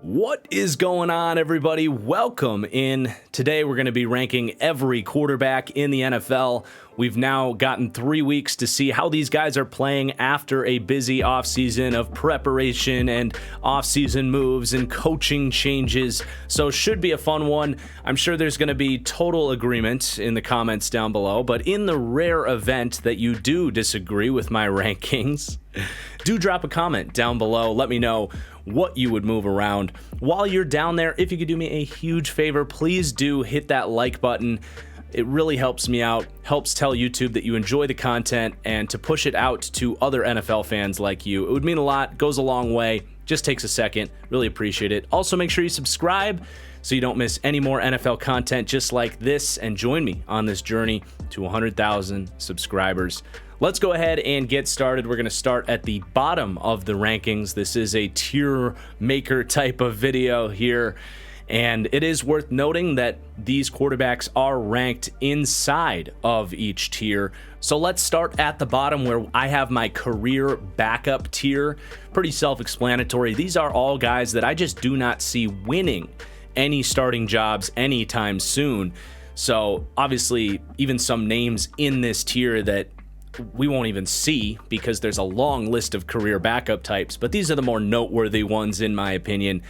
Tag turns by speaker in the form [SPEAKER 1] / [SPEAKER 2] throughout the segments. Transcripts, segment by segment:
[SPEAKER 1] What is going on, everybody? Welcome in. Today we're going to be ranking every quarterback in the NFL. We've now gotten 3 weeks to see how these guys are playing after a busy offseason of preparation and offseason moves and coaching changes. So should be a fun one. I'm sure there's going to be total agreement in the comments down below, but in the rare event that you do disagree with my rankings, do drop a comment down below. Let me know what you would move around. While you're down there, if you could do me a huge favor, please do hit that like button. It really helps me out, helps tell YouTube that you enjoy the content and to push it out to other NFL fans like you. It would mean a lot, goes a long way, just takes a second. Really appreciate it. Also, make sure you subscribe so you don't miss any more NFL content just like this, and join me on this journey to 100,000 subscribers. Let's go ahead and get started. We're going to start at the bottom of the rankings. This is a tier maker type of video here, and it is worth noting that these quarterbacks are ranked inside of each tier. So let's start at the bottom where I have my career backup tier. Pretty self-explanatory. These are all guys that I just do not see winning any starting jobs anytime soon. So obviously even some names in this tier that we won't even see because there's a long list of career backup types, but these are the more noteworthy ones in my opinion.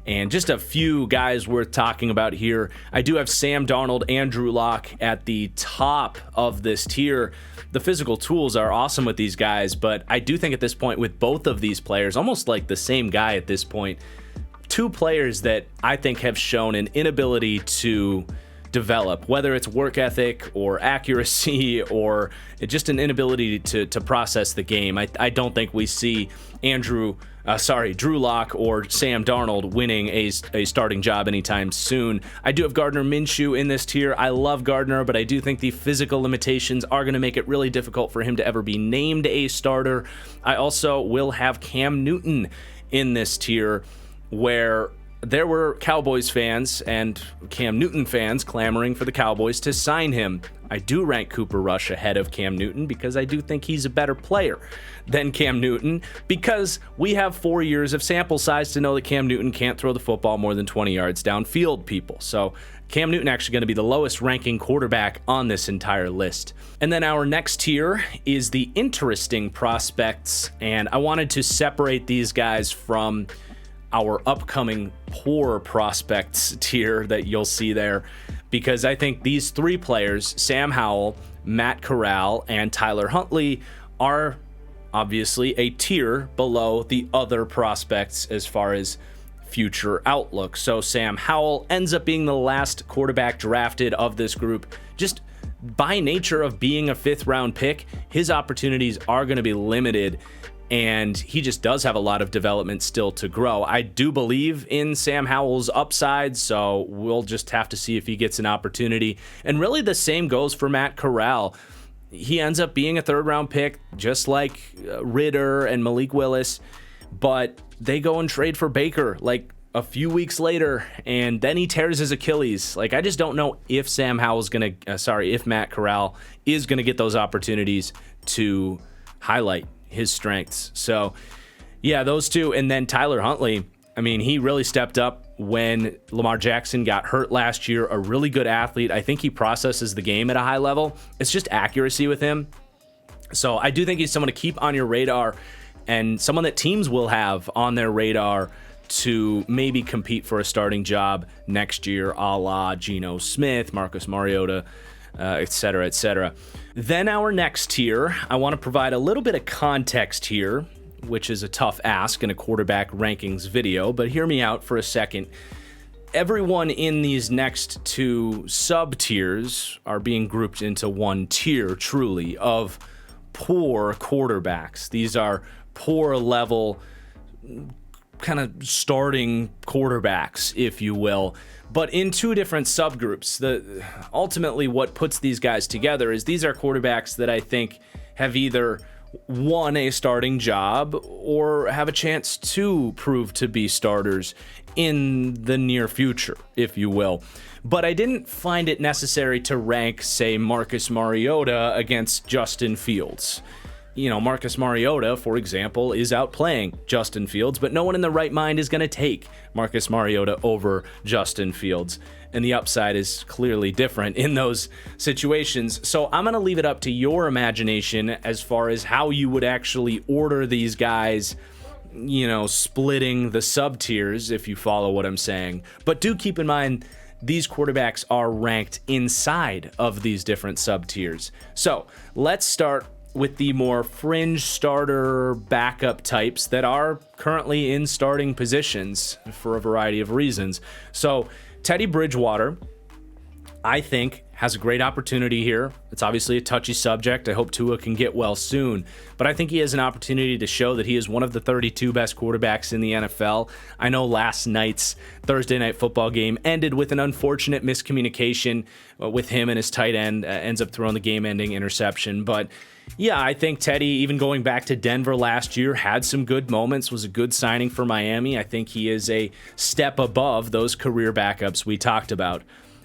[SPEAKER 1] And just a few guys worth talking about here. I do have Sam Darnold and Drew Lock at the top of this tier. The physical tools are awesome with these guys, but I do think at this point with both of these players, almost like the same guy at this point, two players that I think have shown an inability to develop, whether it's work ethic or accuracy or just an inability to process the game. I don't think we see Drew Lock or Sam Darnold winning a starting job anytime soon. I do have Gardner Minshew in this tier. I love Gardner, but I do think the physical limitations are going to make it really difficult for him to ever be named a starter. I also will have Cam Newton in this tier, where there were Cowboys fans and Cam Newton fans clamoring for the Cowboys to sign him. I do rank Cooper Rush ahead of Cam Newton because I do think he's a better player than Cam Newton, because we have 4 years of sample size to know that Cam Newton can't throw the football more than 20 yards downfield, people. So Cam Newton actually going to be the lowest ranking quarterback on this entire list. And then our next tier is the interesting prospects, and I wanted to separate these guys from our upcoming poor prospects tier that you'll see there, because I think these three players, Sam Howell, Matt Corral, and Tyler Huntley, are obviously a tier below the other prospects as far as future outlook. So Sam Howell ends up being the last quarterback drafted of this group. Just by nature of being a 5th round pick, his opportunities are going to be limited, and he just does have a lot of development still to grow. I do believe in Sam Howell's upside, so we'll just have to see if he gets an opportunity. And really the same goes for Matt Corral. He ends up being a 3rd round pick, just like Ritter and Malik Willis, but they go and trade for Baker like a few weeks later, and then he tears his Achilles. Like, I just don't know if if Matt Corral is gonna get those opportunities to highlight his strengths. So yeah, those two. And then Tyler Huntley, I mean, he really stepped up when Lamar Jackson got hurt last year. A really good athlete. I think he processes the game at a high level. It's just accuracy with him. So I do think he's someone to keep on your radar, and someone that teams will have on their radar to maybe compete for a starting job next year, a la Geno Smith, Marcus Mariota, etc., etc. Then our next tier, I want to provide a little bit of context here, which is a tough ask in a quarterback rankings video, but hear me out for a second. Everyone in these next two sub-tiers are being grouped into one tier, truly, of poor quarterbacks. These are poor level kind of starting quarterbacks, if you will, but in two different subgroups. Ultimately what puts these guys together is these are quarterbacks that I think have either won a starting job or have a chance to prove to be starters in the near future, if you will. but I didn't find it necessary to rank, say, Marcus Mariota against Justin Fields. Marcus Mariota, for example, is outplaying Justin Fields, but no one in their right mind is going to take Marcus Mariota over Justin Fields. And the upside is clearly different in those situations. So I'm going to leave it up to your imagination as far as how you would actually order these guys, splitting the sub-tiers, if you follow what I'm saying. But do keep in mind, these quarterbacks are ranked inside of these different sub-tiers. So let's start with the more fringe starter backup types that are currently in starting positions for a variety of reasons. So Teddy Bridgewater, I think, has a great opportunity here. It's obviously a touchy subject. I hope Tua can get well soon, but I think he has an opportunity to show that he is one of the 32 best quarterbacks in the NFL. I know last night's Thursday Night Football game ended with an unfortunate miscommunication with him and his tight end, ends up throwing the game-ending interception, but yeah, I think Teddy, even going back to Denver last year, had some good moments, was a good signing for Miami. I think he is a step above those career backups we talked about.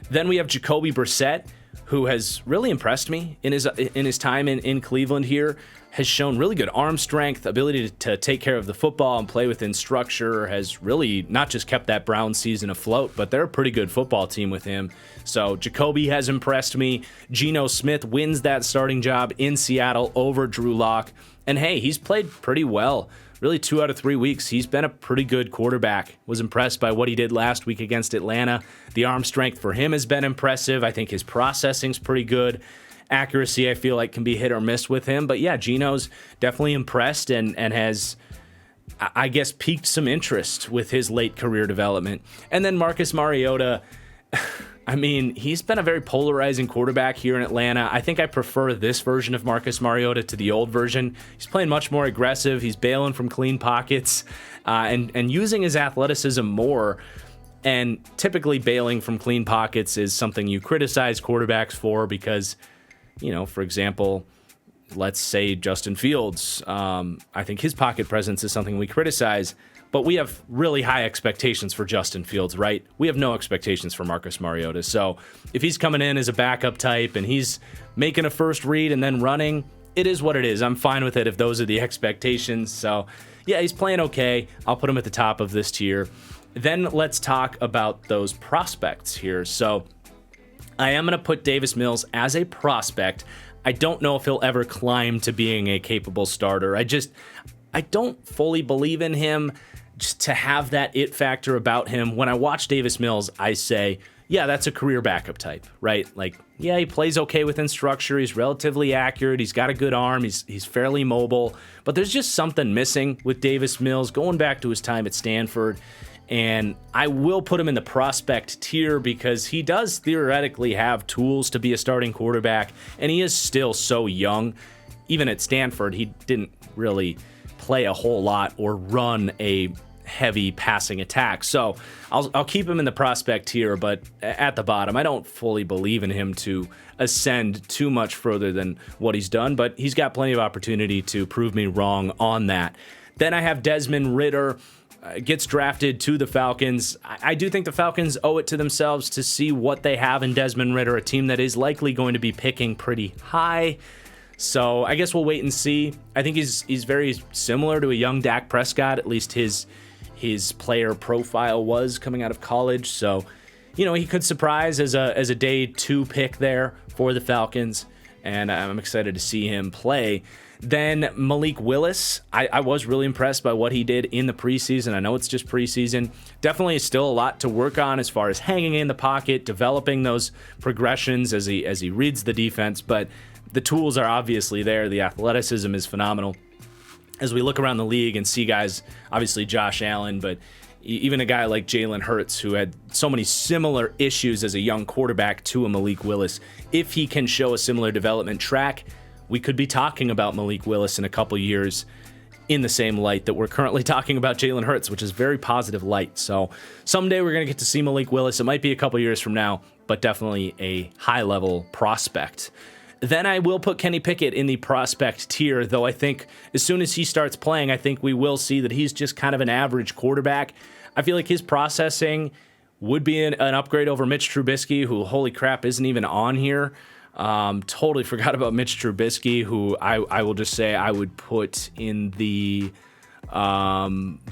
[SPEAKER 1] Then we have Jacoby Brissett, who has really impressed me in his time in Cleveland here, has shown really good arm strength, ability to take care of the football and play within structure, has really not just kept that Browns season afloat, but they're a pretty good football team with him. So Jacoby has impressed me. Geno Smith wins that starting job in Seattle over Drew Lock. And hey, he's played pretty well. Really, 2 out of 3 weeks, he's been a pretty good quarterback. Was impressed by what he did last week against Atlanta. The arm strength for him has been impressive. I think his processing's pretty good. Accuracy, I feel like, can be hit or miss with him. But yeah, Geno's definitely impressed and has, I guess, piqued some interest with his late career development. And then Marcus Mariota, I mean, he's been a very polarizing quarterback here in Atlanta. I think I prefer this version of Marcus Mariota to the old version. He's playing much more aggressive. He's bailing from clean pockets and using his athleticism more. And typically bailing from clean pockets is something you criticize quarterbacks for because, for example, let's say Justin Fields. I think his pocket presence is something we criticize. But we have really high expectations for Justin Fields, right? We have no expectations for Marcus Mariota. So if he's coming in as a backup type and he's making a first read and then running, it is what it is. I'm fine with it if those are the expectations. So yeah, he's playing okay. I'll put him at the top of this tier. Then let's talk about those prospects here. So I am going to put Davis Mills as a prospect. I don't know if he'll ever climb to being a capable starter. I don't fully believe in him. Just to have that it factor about him. When I watch Davis Mills, I say, yeah, that's a career backup type, right? Like, yeah, he plays okay within structure. He's relatively accurate. He's got a good arm. He's fairly mobile. But there's just something missing with Davis Mills going back to his time at Stanford. And I will put him in the prospect tier because he does theoretically have tools to be a starting quarterback. And he is still so young. Even at Stanford, he didn't really play a whole lot or run a heavy passing attack. So I'll keep him in the prospect tier, but at the bottom, I don't fully believe in him to ascend too much further than what he's done, but he's got plenty of opportunity to prove me wrong on that. Then I have Desmond Ridder, gets drafted to the Falcons. I do think the Falcons owe it to themselves to see what they have in Desmond Ridder, a team that is likely going to be picking pretty high. So I guess we'll wait and see. I think he's very similar to a young Dak Prescott, at least his player profile was coming out of college. So, he could surprise as a day 2 pick there for the Falcons, and I'm excited to see him play. Then Malik Willis, I was really impressed by what he did in the preseason. I know it's just preseason. Definitely still a lot to work on as far as hanging in the pocket, developing those progressions as he reads the defense, but the tools are obviously there. The athleticism is phenomenal. As we look around the league and see guys, obviously Josh Allen, but even a guy like Jalen Hurts, who had so many similar issues as a young quarterback to a Malik Willis, if he can show a similar development track, we could be talking about Malik Willis in a couple years in the same light that we're currently talking about Jalen Hurts, which is very positive light. So someday we're going to get to see Malik Willis. It might be a couple years from now, but definitely a high-level prospect. Then I will put Kenny Pickett in the prospect tier, though I think as soon as he starts playing, I think we will see that he's just kind of an average quarterback. I feel like his processing would be an upgrade over Mitch Trubisky, who, holy crap, isn't even on here. Totally forgot about Mitch Trubisky, who I will just say I would put in the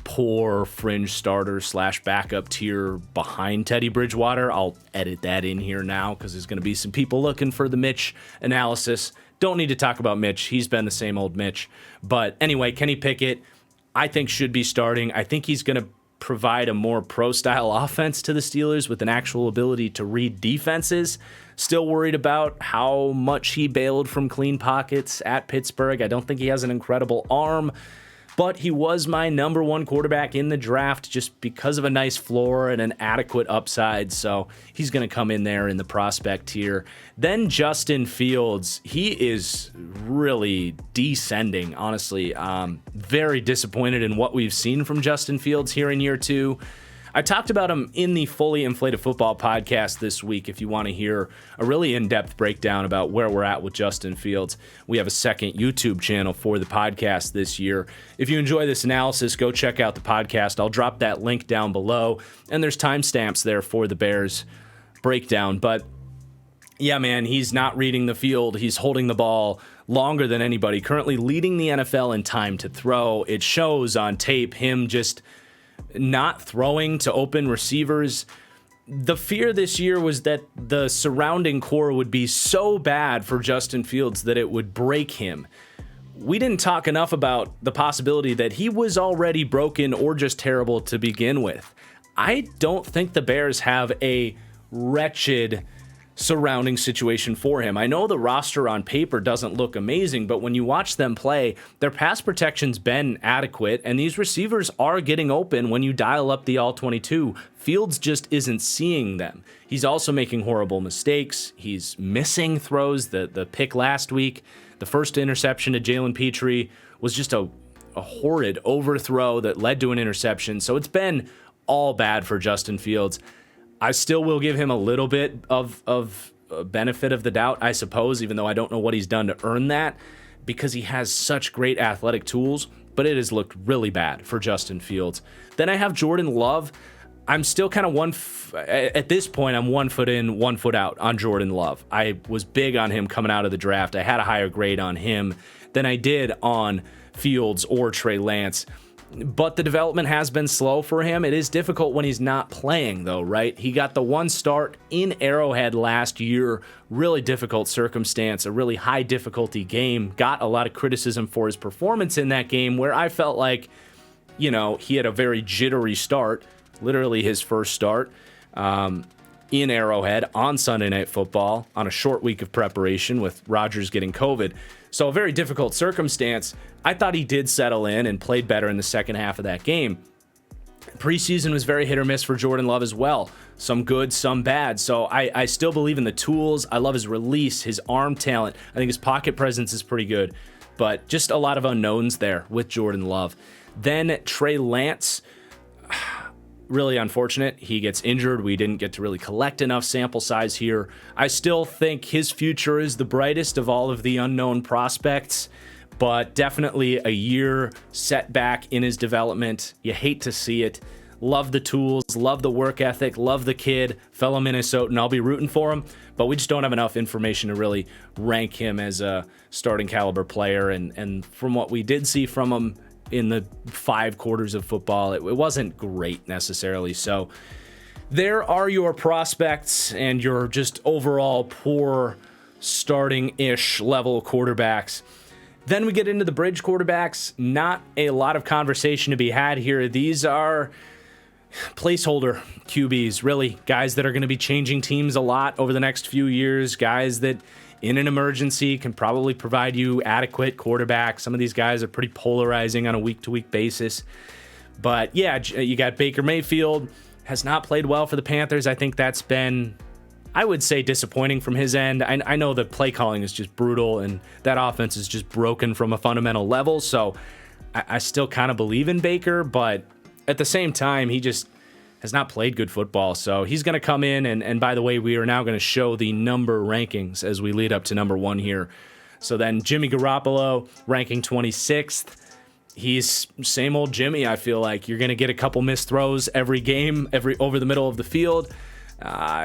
[SPEAKER 1] poor fringe starter / backup tier behind Teddy Bridgewater. I'll edit that in here now because there's going to be some people looking for the Mitch analysis. Don't need to talk about Mitch. He's been the same old Mitch. But anyway, Kenny Pickett, I think should be starting. I think he's going to provide a more pro-style offense to the Steelers with an actual ability to read defenses. Still worried about how much he bailed from clean pockets at Pittsburgh. I don't think he has an incredible arm, but he was my number one quarterback in the draft just because of a nice floor and an adequate upside. So he's going to come in there in the prospect tier. Then Justin Fields, he is really descending, honestly. Very disappointed in what we've seen from Justin Fields here in year 2. I talked about him in the Fully Inflated Football podcast this week. If you want to hear a really in-depth breakdown about where we're at with Justin Fields, we have a second YouTube channel for the podcast this year. If you enjoy this analysis, go check out the podcast. I'll drop that link down below, and there's timestamps there for the Bears breakdown. But yeah, man, he's not reading the field. He's holding the ball longer than anybody, currently leading the NFL in time to throw. It shows on tape, him just not throwing to open receivers. The fear this year was that the surrounding core would be so bad for Justin Fields that it would break him. We didn't talk enough about the possibility that he was already broken or just terrible to begin with. I don't think the Bears have a wretched surrounding situation for him. I know the roster on paper doesn't look amazing, but when you watch them play, their pass protection's been adequate, and these receivers are getting open when you dial up the all-22. Fields just isn't seeing them. He's also making horrible mistakes. He's missing throws. The pick last week, the first interception to Jalen Petrie was just a horrid overthrow that led to an interception. So it's been all bad for Justin Fields. I still will give him a little bit of benefit of the doubt, I suppose, even though I don't know what he's done to earn that, because he has such great athletic tools, but it has looked really bad for Justin Fields. Then I have Jordan Love. I'm still kind of at this point, I'm 1 foot in, 1 foot out on Jordan Love. I was big on him coming out of the draft. I had a higher grade on him than I did on Fields or Trey Lance. But the development has been slow for him. It is difficult when he's not playing, though, right? He got the one start in Arrowhead last year. Really difficult circumstance, a really high difficulty game. Got a lot of criticism for his performance in that game, where I felt like, he had a very jittery start, literally his first start in Arrowhead on Sunday Night Football on a short week of preparation with Rodgers getting COVID. So a very difficult circumstance. I thought he did settle in and played better in the second half of that game. Preseason was very hit or miss for Jordan Love as well. Some good, some bad. So I still believe in the tools. I love his release, his arm talent. I think his pocket presence is pretty good. But just a lot of unknowns there with Jordan Love. Then Trey Lance, really unfortunate. He gets injured. We didn't get to really collect enough sample size here. I still think his future is the brightest of all of the unknown prospects, but definitely a year setback in his development. You hate to see it. Love the tools, love the work ethic, love the kid, fellow Minnesotan. I'll be rooting for him, but we just don't have enough information to really rank him as a starting caliber player. And from what we did see from him in the 5 quarters of football, it wasn't great necessarily. So there are your prospects and your just overall poor starting-ish level quarterbacks. Then we get into the bridge quarterbacks. Not a lot of conversation to be had here. These are placeholder QBs, really. Guys that are going to be changing teams a lot over the next few years. Guys that in an emergency can probably provide you adequate quarterback. Some of these guys are pretty polarizing on a week-to-week basis. But yeah, you got Baker Mayfield, has not played well for the Panthers. I think that's been, I would say, disappointing from his end. I know the play calling is just brutal, and that offense is just broken from a fundamental level. So I still kind of believe in Baker, but at the same time, he just has not played good football. So he's going to come in, and by the way, we are now going to show the number rankings as we lead up to number 1 here. So then Jimmy Garoppolo ranking 26th. he's same old Jimmy. I feel like you're going to get a couple missed throws every game, over the middle of the field.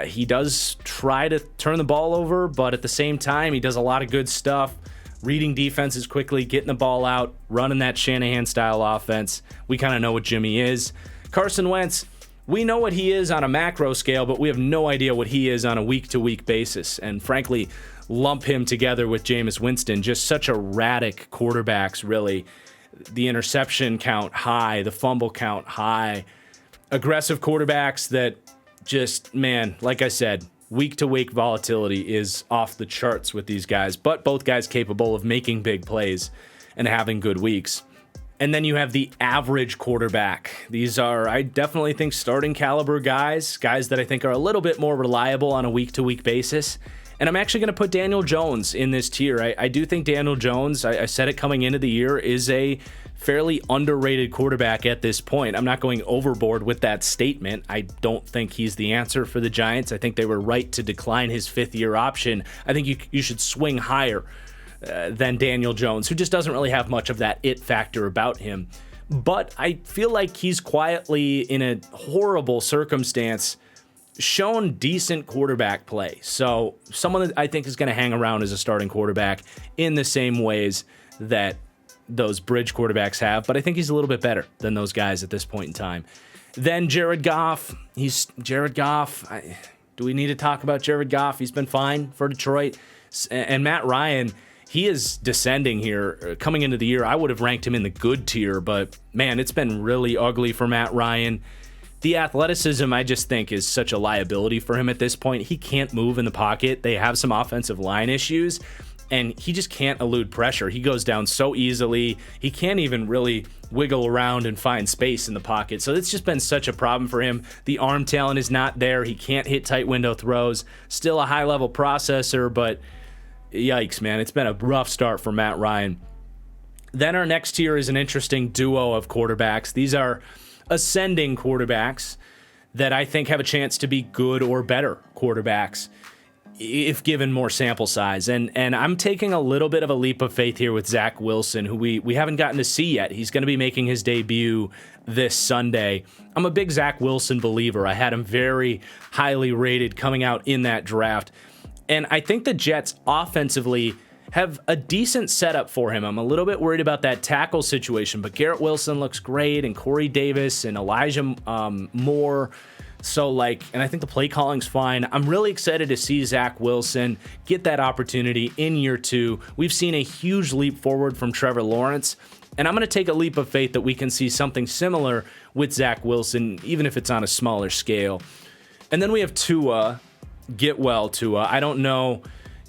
[SPEAKER 1] He does try to turn the ball over, but at the same time, he does a lot of good stuff, reading defenses quickly, getting the ball out, running that Shanahan-style offense. We kind of know what Jimmy is. Carson Wentz, we know what he is on a macro scale, but we have no idea what he is on a week-to-week basis. And frankly, lump him together with Jameis Winston, just such erratic quarterbacks, really. The interception count high, the fumble count high. Aggressive quarterbacks that just, man, like I said, week-to-week volatility is off the charts with these guys, but both guys capable of making big plays and having good weeks. And then you have the average quarterback. These are, I definitely think, starting caliber guys that I think are a little bit more reliable on a week-to-week basis. And I'm actually going to put Daniel Jones in this tier. I do think Daniel Jones, I said it coming into the year, is a fairly underrated quarterback at this point. I'm not going overboard with that statement. I don't think he's the answer for the Giants. I think they were right to decline his fifth-year option. I think you should swing higher than Daniel Jones, who just doesn't really have much of that it factor about him. But I feel like he's quietly, in a horrible circumstance, shown decent quarterback play. So someone that I think is going to hang around as a starting quarterback in the same ways that those bridge quarterbacks have, but I think he's a little bit better than those guys at this point in time. Then Jared Goff. Do we need to talk about Jared Goff? He's been fine for Detroit. And Matt Ryan, he is descending here. Coming into the year, I would have ranked him in the good tier, but man, it's been really ugly for Matt Ryan. The athleticism, I just think, is such a liability for him at this point. He can't move in the pocket. They have some offensive line issues, and he just can't elude pressure. He goes down so easily. He can't even really wiggle around and find space in the pocket. So it's just been such a problem for him. The arm talent is not there. He can't hit tight window throws. Still a high-level processor, but yikes, man. It's been a rough start for Matt Ryan. Then our next tier is an interesting duo of quarterbacks. These are ascending quarterbacks that I think have a chance to be good or better quarterbacks if given more sample size. And I'm taking a little bit of a leap of faith here with Zach Wilson, who we haven't gotten to see yet. He's going to be making his debut this Sunday. I'm a big Zach Wilson believer. I had him very highly rated coming out in that draft. And I think the Jets offensively have a decent setup for him. I'm a little bit worried about that tackle situation, but Garrett Wilson looks great, and Corey Davis and Elijah Moore. So, and I think the play calling's fine. I'm really excited to see Zach Wilson get that opportunity in year two. We've seen a huge leap forward from Trevor Lawrence, and I'm going to take a leap of faith that we can see something similar with Zach Wilson, even if it's on a smaller scale. And then we have Tua. Get well, Tua. I don't know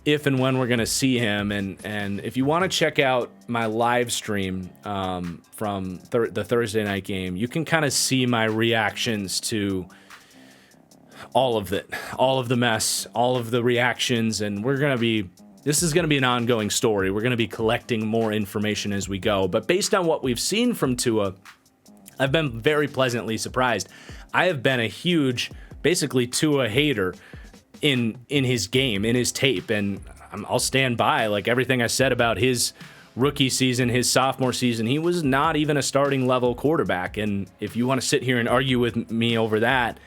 [SPEAKER 1] if and when we're going to see him. And if you want to check out my live stream from the Thursday night game, you can kind of see my reactions to all of it, all of the mess, all of the reactions. And this is going to be an ongoing story. We're going to be collecting more information as we go. But based on what we've seen from Tua, I've been very pleasantly surprised. I have been a huge, basically Tua hater in his game, in his tape, and I'll stand by everything I said about his rookie season, his sophomore season. He was not even a starting level quarterback, and if you want to sit here and argue with me over that,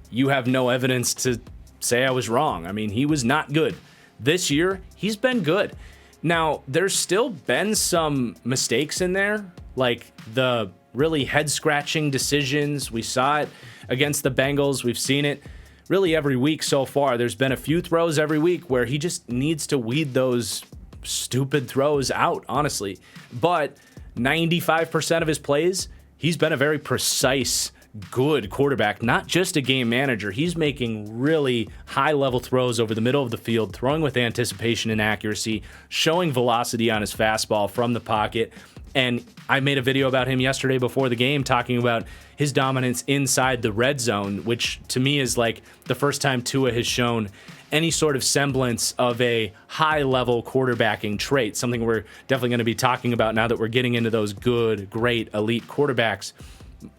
[SPEAKER 1] you have no evidence to say I was wrong. I mean, he was not good. This year, he's been good. Now, there's still been some mistakes in there, like the really head-scratching decisions. We saw it against the Bengals. We've seen it really every week so far. There's been a few throws every week where he just needs to weed those stupid throws out, honestly. But 95% of his plays, he's been a very precise, good quarterback, not just a game manager. He's making really high-level throws over the middle of the field, throwing with anticipation and accuracy, showing velocity on his fastball from the pocket. And I made a video about him yesterday before the game talking about his dominance inside the red zone, which to me is the first time Tua has shown any sort of semblance of a high-level quarterbacking trait, something we're definitely going to be talking about now that we're getting into those good, great, elite quarterbacks.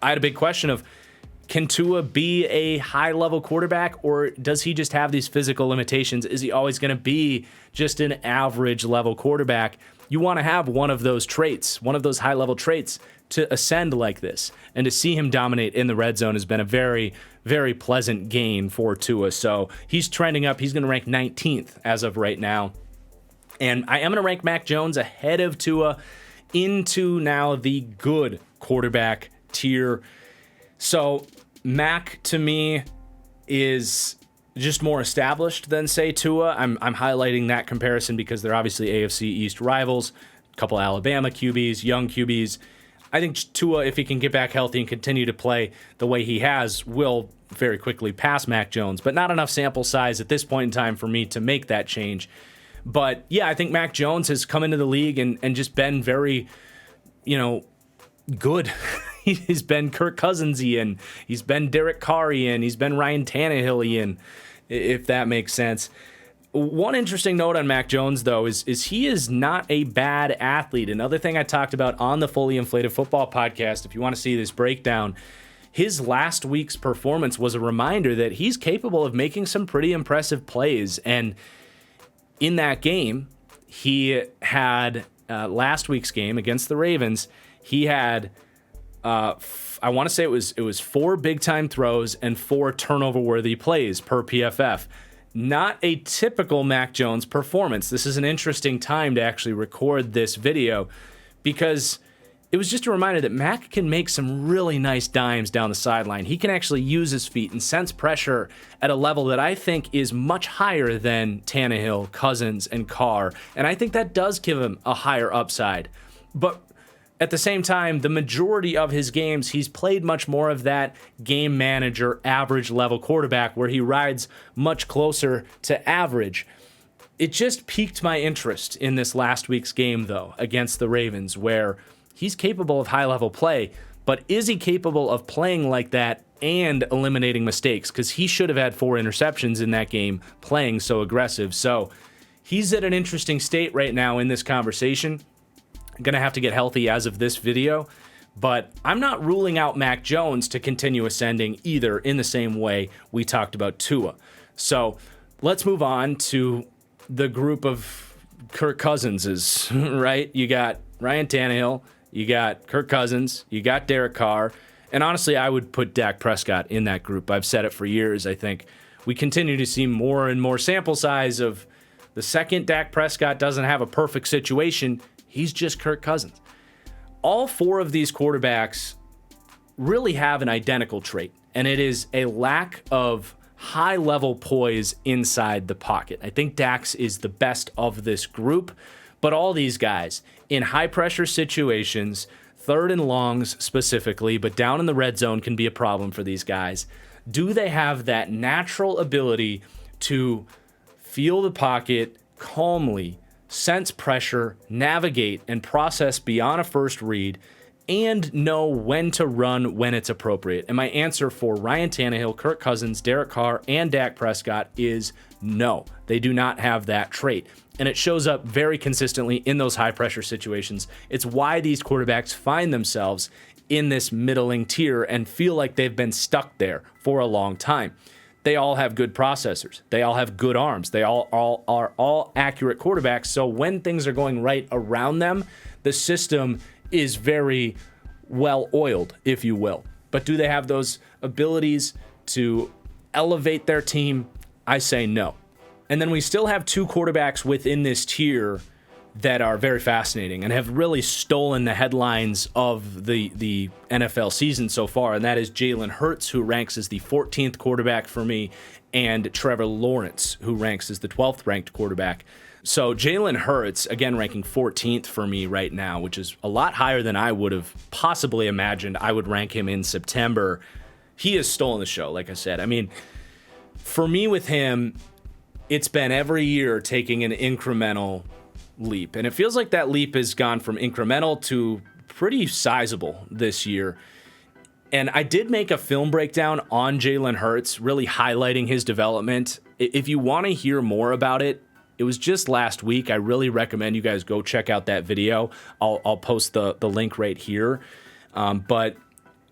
[SPEAKER 1] I had a big question of, Can Tua be a high-level quarterback, or does he just have these physical limitations? Is he always going to be just an average-level quarterback? You want to have one of those traits, one of those high-level traits to ascend like this. And to see him dominate in the red zone has been a very, very pleasant gain for Tua. So he's trending up. He's going to rank 19th as of right now. And I am going to rank Mac Jones ahead of Tua into now the good quarterback tier. So Mac, to me, is just more established than, say, Tua. I'm highlighting that comparison because they're obviously AFC East rivals, a couple Alabama QBs, young QBs. I think Tua, if he can get back healthy and continue to play the way he has, will very quickly pass Mac Jones, but not enough sample size at this point in time for me to make that change. But yeah, I think Mac Jones has come into the league and just been very, good. He's been Kirk Cousins-y, he's been Derek Carr-y, he's been Ryan Tannehill-y, if that makes sense. One interesting note on Mac Jones, though, is he is not a bad athlete. Another thing I talked about on the Fully Inflated Football podcast, if you want to see this breakdown, his last week's performance was a reminder that he's capable of making some pretty impressive plays. And in that game, he had last week's game against the Ravens, he had I want to say it was 4 big-time throws and 4 turnover-worthy plays per PFF. Not a typical Mac Jones performance. This is an interesting time to actually record this video because it was just a reminder that Mac can make some really nice dimes down the sideline. He can actually use his feet and sense pressure at a level that I think is much higher than Tannehill, Cousins, and Carr. And I think that does give him a higher upside. But at the same time, the majority of his games, he's played much more of that game manager, average level quarterback where he rides much closer to average. It just piqued my interest in this last week's game, though, against the Ravens, where he's capable of high-level play, but is he capable of playing like that and eliminating mistakes? Because he should have had 4 interceptions in that game playing so aggressive. So he's at an interesting state right now in this conversation. Going to have to get healthy as of this video, but I'm not ruling out Mac Jones to continue ascending either in the same way we talked about Tua. So let's move on to the group of Kirk Cousinses, right? You got Ryan Tannehill, you got Kirk Cousins, you got Derek Carr, and honestly, I would put Dak Prescott in that group. I've said it for years. I think we continue to see more and more sample size of the second Dak Prescott doesn't have a perfect situation, he's just Kirk Cousins. All 4 of these quarterbacks really have an identical trait, and it is a lack of high-level poise inside the pocket. I think Dak's is the best of this group, but all these guys in high-pressure situations, 3rd and longs specifically, but down in the red zone can be a problem for these guys. Do they have that natural ability to feel the pocket calmly, sense pressure, navigate, and process beyond a first read, and know when to run when it's appropriate? And my answer for Ryan Tannehill, Kirk Cousins, Derek Carr, and Dak Prescott is no. They do not have that trait. And it shows up very consistently in those high-pressure situations. It's why these quarterbacks find themselves in this middling tier and feel like they've been stuck there for a long time. They all have good processors. They all have good arms. They all are all accurate quarterbacks. So when things are going right around them, the system is very well oiled, if you will. But do they have those abilities to elevate their team? I say no. And then we still have 2 quarterbacks within this tier that are very fascinating and have really stolen the headlines of the NFL season so far, and that is Jalen Hurts, who ranks as the 14th quarterback for me, and Trevor Lawrence, who ranks as the 12th ranked quarterback. So Jalen Hurts, again, ranking 14th for me right now, which is a lot higher than I would have possibly imagined I would rank him in September. He has stolen the show, like I said. I mean, for me with him, it's been every year taking an incremental leap. And it feels like that leap has gone from incremental to pretty sizable this year. And I did make a film breakdown on Jalen Hurts, really highlighting his development. If you want to hear more about it, it was just last week. I really recommend you guys go check out that video. I'll post the link right here. But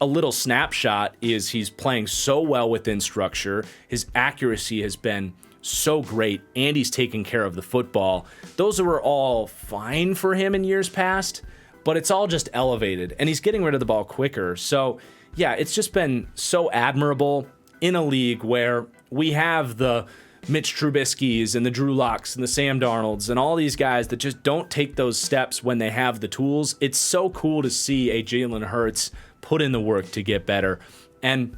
[SPEAKER 1] a little snapshot is he's playing so well within structure. His accuracy has been so great, and he's taking care of the football. Those were all fine for him in years past, but it's all just elevated, and he's getting rid of the ball quicker. So, yeah, it's just been so admirable in a league where we have the Mitch Trubisky's and the Drew Locks and the Sam Darnolds and all these guys that just don't take those steps when they have the tools. It's so cool to see a Jalen Hurts put in the work to get better. And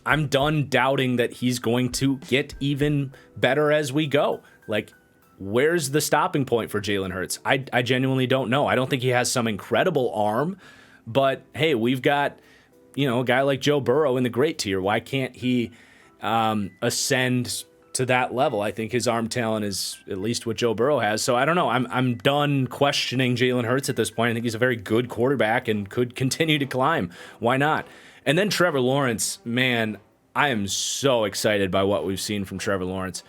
[SPEAKER 1] I'm done doubting that he's going to get even better as we go. Like, where's the stopping point for Jalen Hurts? I genuinely don't know. I don't think he has some incredible arm, but hey, we've got, a guy like Joe Burrow in the great tier. Why can't he ascend to that level? I think his arm talent is at least what Joe Burrow has. So I don't know. I'm done questioning Jalen Hurts at this point. I think he's a very good quarterback and could continue to climb. Why not? And then Trevor Lawrence, man, I am so excited by what we've seen from Trevor Lawrence.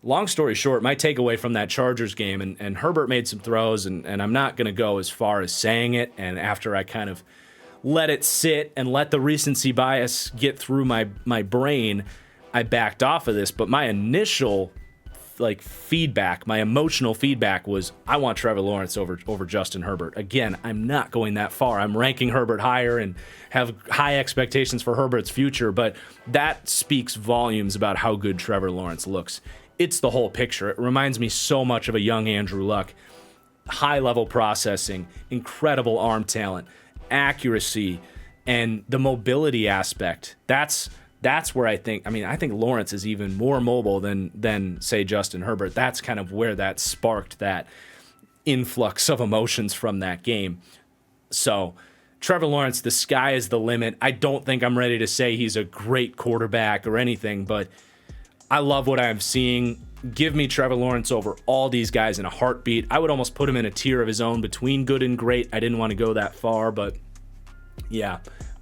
[SPEAKER 1] Long story short, my takeaway from that Chargers game, and Herbert made some throws, and I'm not going to go as far as saying it, and after I kind of let it sit and let the recency bias get through my brain, I backed off of this. But my initial feedback, my emotional feedback was, I want Trevor Lawrence over Justin Herbert. Again, I'm not going that far. I'm ranking Herbert higher and have high expectations for Herbert's future, but that speaks volumes about how good Trevor Lawrence looks. It's the whole picture. It reminds me so much of a young Andrew Luck. High-level processing, incredible arm talent, accuracy, and the mobility aspect. That's where I think Lawrence is even more mobile than say Justin Herbert. That's kind of where that sparked that influx of emotions from that game. So Trevor Lawrence, the sky is the limit. I don't think I'm ready to say he's a great quarterback or anything, but I love what I'm seeing. Give me Trevor Lawrence over all these guys in a heartbeat. I would almost put him in a tier of his own between good and great. I didn't want to go that far, but yeah,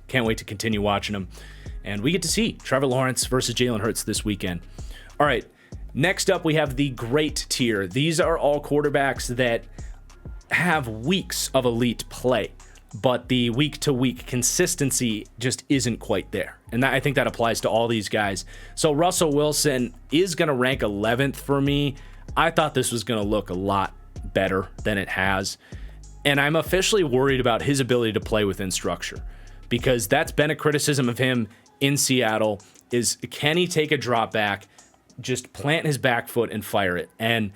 [SPEAKER 1] can't wait to continue watching him. And we get to see Trevor Lawrence versus Jalen Hurts this weekend. All right, next up we have the great tier. These are all quarterbacks that have weeks of elite play, but the week-to-week consistency just isn't quite there. And I think that applies to all these guys. So Russell Wilson is going to rank 11th for me. I thought this was going to look a lot better than it has. And I'm officially worried about his ability to play within structure, because that's been a criticism of him in Seattle, is can he take a drop back, just plant his back foot and fire it? And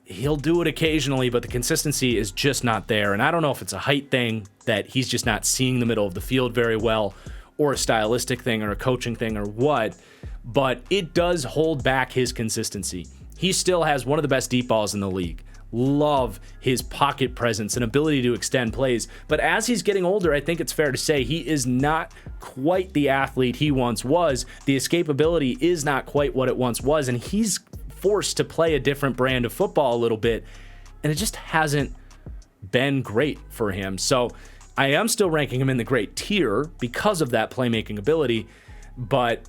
[SPEAKER 1] he'll do it occasionally, but the consistency is just not there. And I don't know if it's a height thing, that he's just not seeing the middle of the field very well, or a stylistic thing or a coaching thing or what, but it does hold back his consistency. He still has one of the best deep balls in the league. Love his pocket presence and ability to extend plays. But as he's getting older, I think it's fair to say he is not quite the athlete he once was. The escapability is not quite what it once was, and he's forced to play a different brand of football a little bit, and it just hasn't been great for him. So I am still ranking him in the great tier because of that playmaking ability, but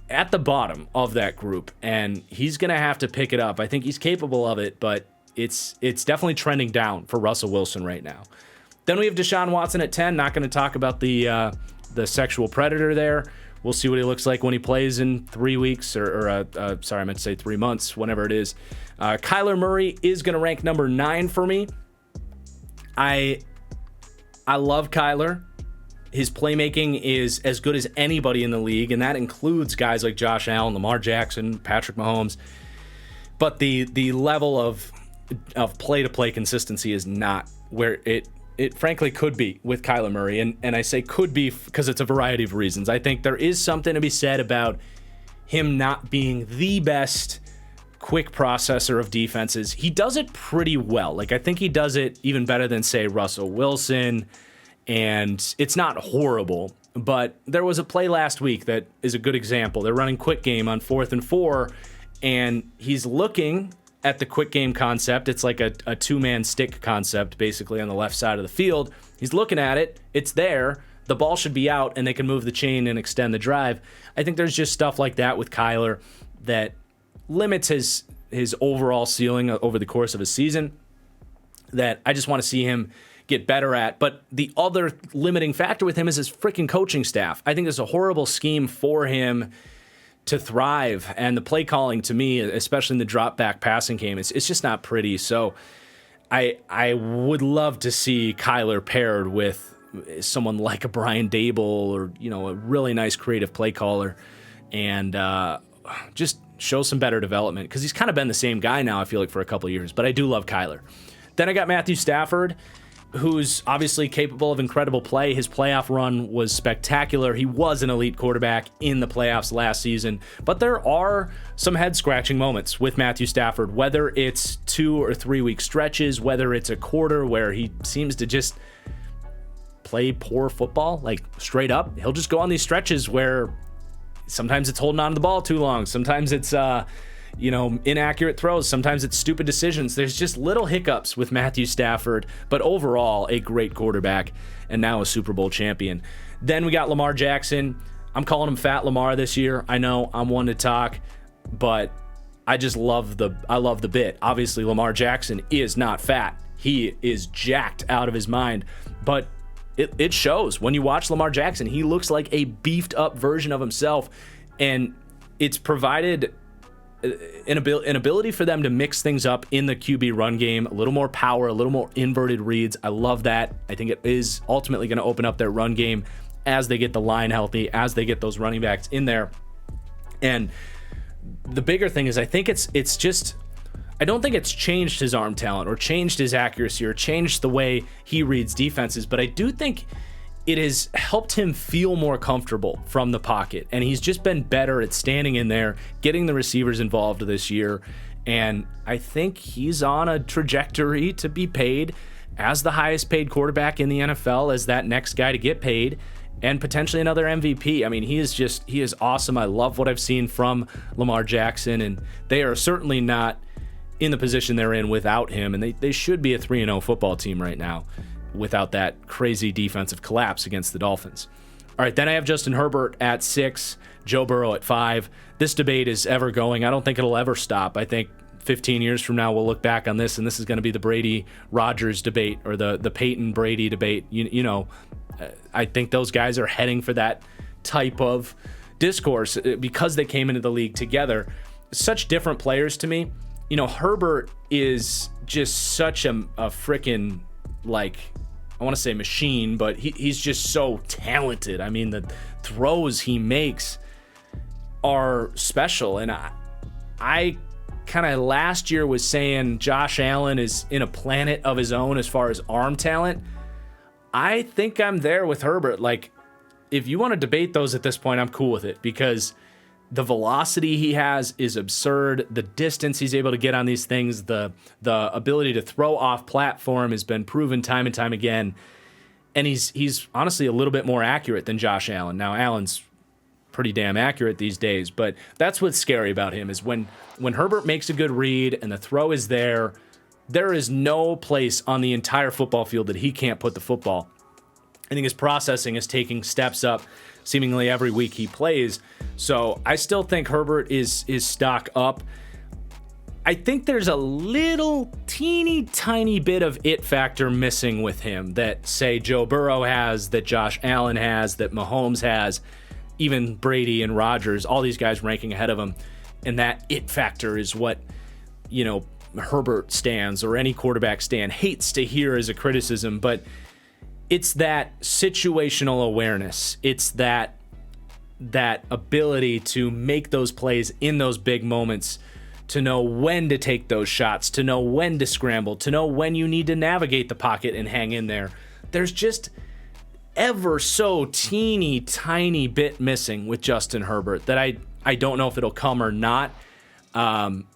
[SPEAKER 1] at the bottom of that group, and he's going to have to pick it up. I think he's capable of it, but it's definitely trending down for Russell Wilson right now. Then we have Deshaun Watson at 10. Not going to talk about the sexual predator there. We'll see what he looks like when he plays in 3 weeks, I meant to say 3 months, whenever it is. Kyler Murray is going to rank number 9 for me. I love Kyler. His playmaking is as good as anybody in the league, and that includes guys like Josh Allen, Lamar Jackson, Patrick Mahomes. But the level of play-to-play consistency is not where it frankly could be with Kyler Murray. And I say could be because it's a variety of reasons. I think there is something to be said about him not being the best quick processor of defenses. He does it pretty well. I think he does it even better than, say, Russell Wilson. And it's not horrible, but there was a play last week that is a good example. They're running quick game on 4th and 4, and he's looking at the quick game concept. It's like a two-man stick concept, basically, on the left side of the field. He's looking at it. It's there. The ball should be out, and they can move the chain and extend the drive. I think there's just stuff like that with Kyler that limits his overall ceiling over the course of a season, that I just want to see him get better at. But the other limiting factor with him is his freaking coaching staff. I think it's a horrible scheme for him to thrive. And the play calling, to me, especially in the drop back passing game, it's just not pretty. So I would love to see Kyler paired with someone like a Brian Dable or, a really nice creative play caller, and just show some better development, because he's kind of been the same guy now, I feel like, for a couple of years. But I do love Kyler. Then I got Matthew Stafford, who's obviously capable of incredible play. His playoff run was spectacular. He was an elite quarterback in the playoffs last season. But there are some head-scratching moments with Matthew Stafford, whether it's 2 or 3 week stretches, whether it's a quarter where he seems to just play poor football, like straight up. He'll just go on these stretches where sometimes it's holding on to the ball too long. Sometimes it's inaccurate throws. Sometimes it's stupid decisions. There's just little hiccups with Matthew Stafford, but overall a great quarterback and now a Super Bowl champion. Then we got Lamar Jackson. I'm calling him Fat Lamar this year. I know I'm one to talk, but I just love the bit. Obviously, Lamar Jackson is not fat. He is jacked out of his mind, but it shows when you watch Lamar Jackson. He looks like a beefed up version of himself, and it's provided an ability for them to mix things up in the QB run game, a little more power, a little more inverted reads. I love that. I think it is ultimately going to open up their run game as they get the line healthy, as they get those running backs in there. And the bigger thing is, I think it's just, I don't think it's changed his arm talent or changed his accuracy or changed the way he reads defenses, but I do think it has helped him feel more comfortable from the pocket. And he's just been better at standing in there, getting the receivers involved this year. And I think he's on a trajectory to be paid as the highest paid quarterback in the NFL, as that next guy to get paid, and potentially another MVP. I mean, he is awesome. I love what I've seen from Lamar Jackson, and they are certainly not in the position they're in without him. And they should be a 3-0 football team right now without that crazy defensive collapse against the Dolphins. All right, then I have Justin Herbert at 6, Joe Burrow at 5. This debate is ever going. I don't think it'll ever stop. I think 15 years from now, we'll look back on this, and this is going to be the Brady-Rodgers debate, or the Peyton-Brady debate. I think those guys are heading for that type of discourse because they came into the league together. Such different players to me. Herbert is just such a freaking, I want to say machine, but he's just so talented. I mean, the throws he makes are special. And I kind of last year was saying Josh Allen is in a planet of his own as far as arm talent. I think I'm there with Herbert. If you want to debate those at this point, I'm cool with it, because the velocity he has is absurd. The distance he's able to get on these things, the ability to throw off platform has been proven time and time again. And he's honestly a little bit more accurate than Josh Allen. Now, Allen's pretty damn accurate these days, but that's what's scary about him, is when Herbert makes a good read and the throw is there is no place on the entire football field that he can't put the football. I think his processing is taking steps up seemingly every week he plays. So I still think Herbert is stock up. I think there's a little teeny tiny bit of it factor missing with him that, say, Joe Burrow has, that Josh Allen has, that Mahomes has, even Brady and Rodgers, all these guys ranking ahead of him. And that it factor is what, Herbert stands, or any quarterback stand, hates to hear as a criticism, but it's that situational awareness. It's that ability to make those plays in those big moments, to know when to take those shots, to know when to scramble, to know when you need to navigate the pocket and hang in there. There's just ever so teeny tiny bit missing with Justin Herbert that I don't know if it'll come or not.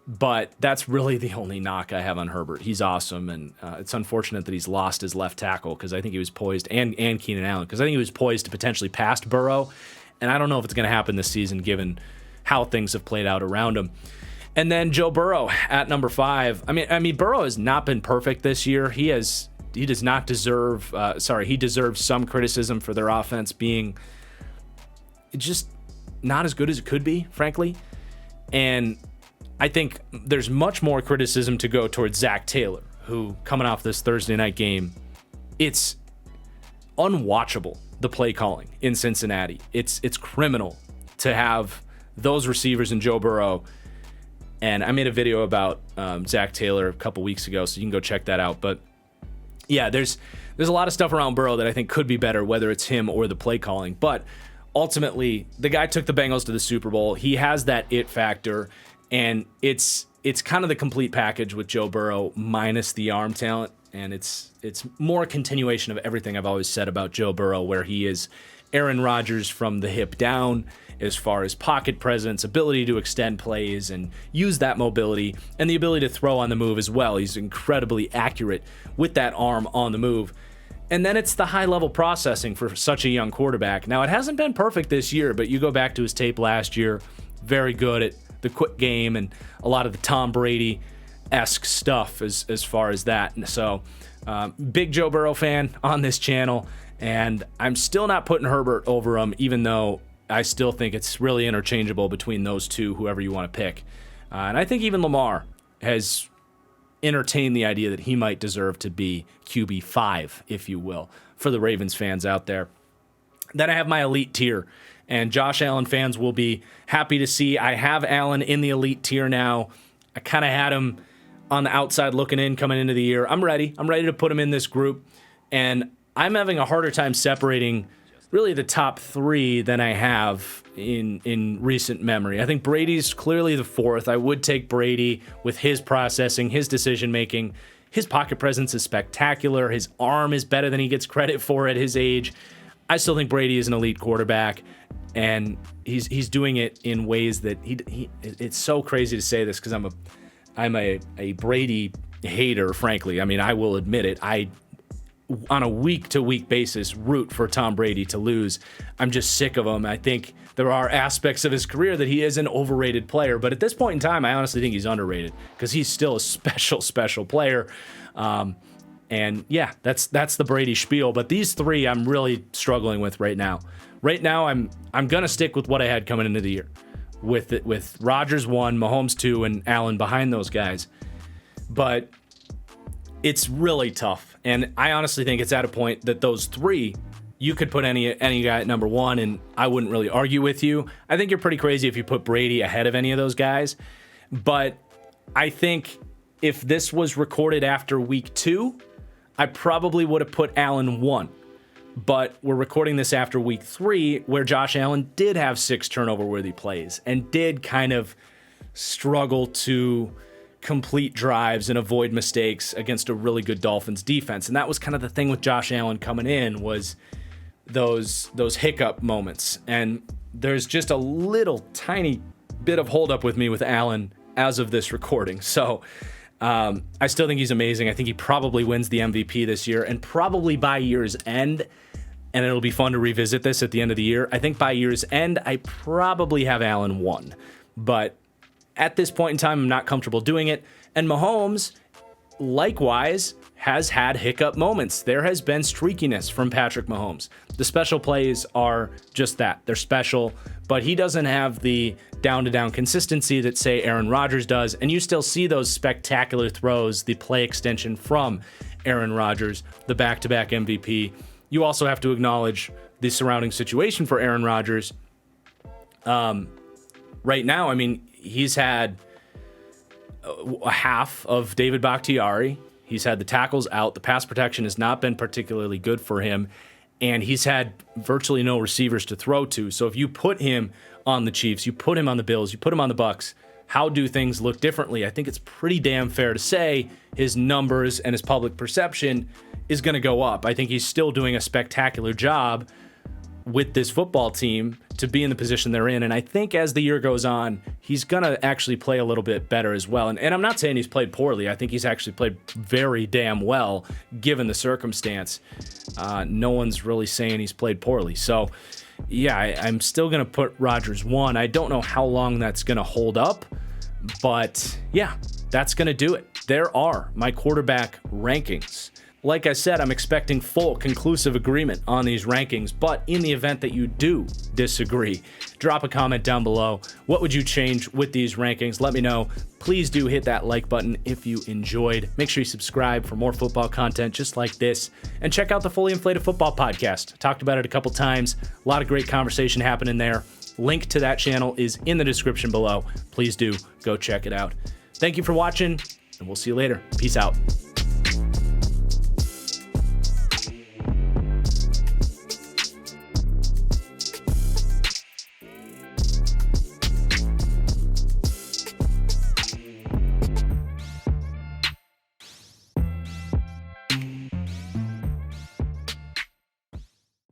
[SPEAKER 1] But that's really the only knock I have on Herbert. He's awesome, and it's unfortunate that he's lost his left tackle, because I think he was poised, and Keenan Allen, because I think he was poised to potentially pass Burrow, and I don't know if it's going to happen this season given how things have played out around him. And then Joe Burrow at number 5. I mean, Burrow has not been perfect this year. He does not deserve. He deserves some criticism for their offense being just not as good as it could be, frankly, and I think there's much more criticism to go towards Zach Taylor, who, coming off this Thursday night game, it's unwatchable, the play calling in Cincinnati. It's criminal to have those receivers in Joe Burrow. And I made a video about Zach Taylor a couple weeks ago, so you can go check that out. But yeah, there's a lot of stuff around Burrow that I think could be better, whether it's him or the play calling. But ultimately, the guy took the Bengals to the Super Bowl. He has that it factor, and it's kind of the complete package with Joe Burrow minus the arm talent. And it's more a continuation of everything I've always said about Joe Burrow, where he is Aaron Rodgers from the hip down as far as pocket presence, ability to extend plays and use that mobility, and the ability to throw on the move as well. He's incredibly accurate with that arm on the move. And then it's the high-level processing for such a young quarterback. Now, it hasn't been perfect this year, but you go back to his tape last year, very good at the quick game and a lot of the Tom Brady-esque stuff as far as that. And so, big Joe Burrow fan on this channel, and I'm still not putting Herbert over him, even though I still think it's really interchangeable between those two, whoever you want to pick. And I think even Lamar has entertained the idea that he might deserve to be QB5, if you will, for the Ravens fans out there. Then I have my elite tier, and Josh Allen fans will be happy to see I have Allen in the elite tier now. I kind of had him on the outside looking in coming into the year. I'm ready to put him in this group, and I'm having a harder time separating really the top three than I have in recent memory. I think Brady's clearly the fourth. I would take Brady with his processing, his decision-making. His pocket presence is spectacular. His arm is better than he gets credit for at his age. I still think Brady is an elite quarterback, and he's doing it in ways that he it's so crazy to say this because I'm a Brady hater, frankly. I mean, I will admit it. I on a week-to-week basis root for Tom Brady to lose. I'm just sick of him. I think there are aspects of his career that he is an overrated player, but at this point in time, I honestly think he's underrated because he's still a special player. And yeah, that's the Brady spiel. But these three I'm really struggling with right now. Right now, I'm gonna stick with what I had coming into the year, with Rodgers 1, Mahomes 2, and Allen behind those guys. But it's really tough, and I honestly think it's at a point that those three, you could put any guy at number 1, and I wouldn't really argue with you. I think you're pretty crazy if you put Brady ahead of any of those guys, but I think if this was recorded after week 2, I probably would have put Allen 1, but we're recording this after week 3, where Josh Allen did have 6 turnover-worthy plays and did kind of struggle to complete drives and avoid mistakes against a really good Dolphins defense. And that was kind of the thing with Josh Allen coming in, was those hiccup moments. And there's just a little tiny bit of holdup with me with Allen as of this recording. So I still think he's amazing. I think he probably wins the MVP this year, and probably by year's end, and it'll be fun to revisit this at the end of the year. I think by year's end, I probably have Allen 1. But at this point in time, I'm not comfortable doing it. And Mahomes, likewise, has had hiccup moments. There has been streakiness from Patrick Mahomes. The special plays are just that. They're special, but he doesn't have the down-to-down consistency that, say, Aaron Rodgers does. And you still see those spectacular throws, the play extension from Aaron Rodgers, the back-to-back MVP. You also have to acknowledge the surrounding situation for Aaron Rodgers. Right now, I mean, he's had a half of David Bakhtiari. He's had the tackles out. The pass protection has not been particularly good for him, and he's had virtually no receivers to throw to. So if you put him on the Chiefs, you put him on the Bills, you put him on the Bucs, how do things look differently? I think it's pretty damn fair to say his numbers and his public perception is going to go up. I think he's still doing a spectacular job with this football team to be in the position they're in. And I think as the year goes on, he's going to actually play a little bit better as well. And I'm not saying he's played poorly. I think he's actually played very damn well, given the circumstance. No one's really saying he's played poorly. So, yeah, I'm still going to put Rodgers 1. I don't know how long that's going to hold up, but yeah, that's going to do it. There are my quarterback rankings. Like I said, I'm expecting full, conclusive agreement on these rankings, but in the event that you do disagree, drop a comment down below. What would you change with these rankings? Let me know. Please do hit that like button if you enjoyed. Make sure you subscribe for more football content just like this, and check out the Fully Inflated Football Podcast. Talked about it a couple times. A lot of great conversation happening there. Link to that channel is in the description below. Please do go check it out. Thank you for watching, and we'll see you later. Peace out.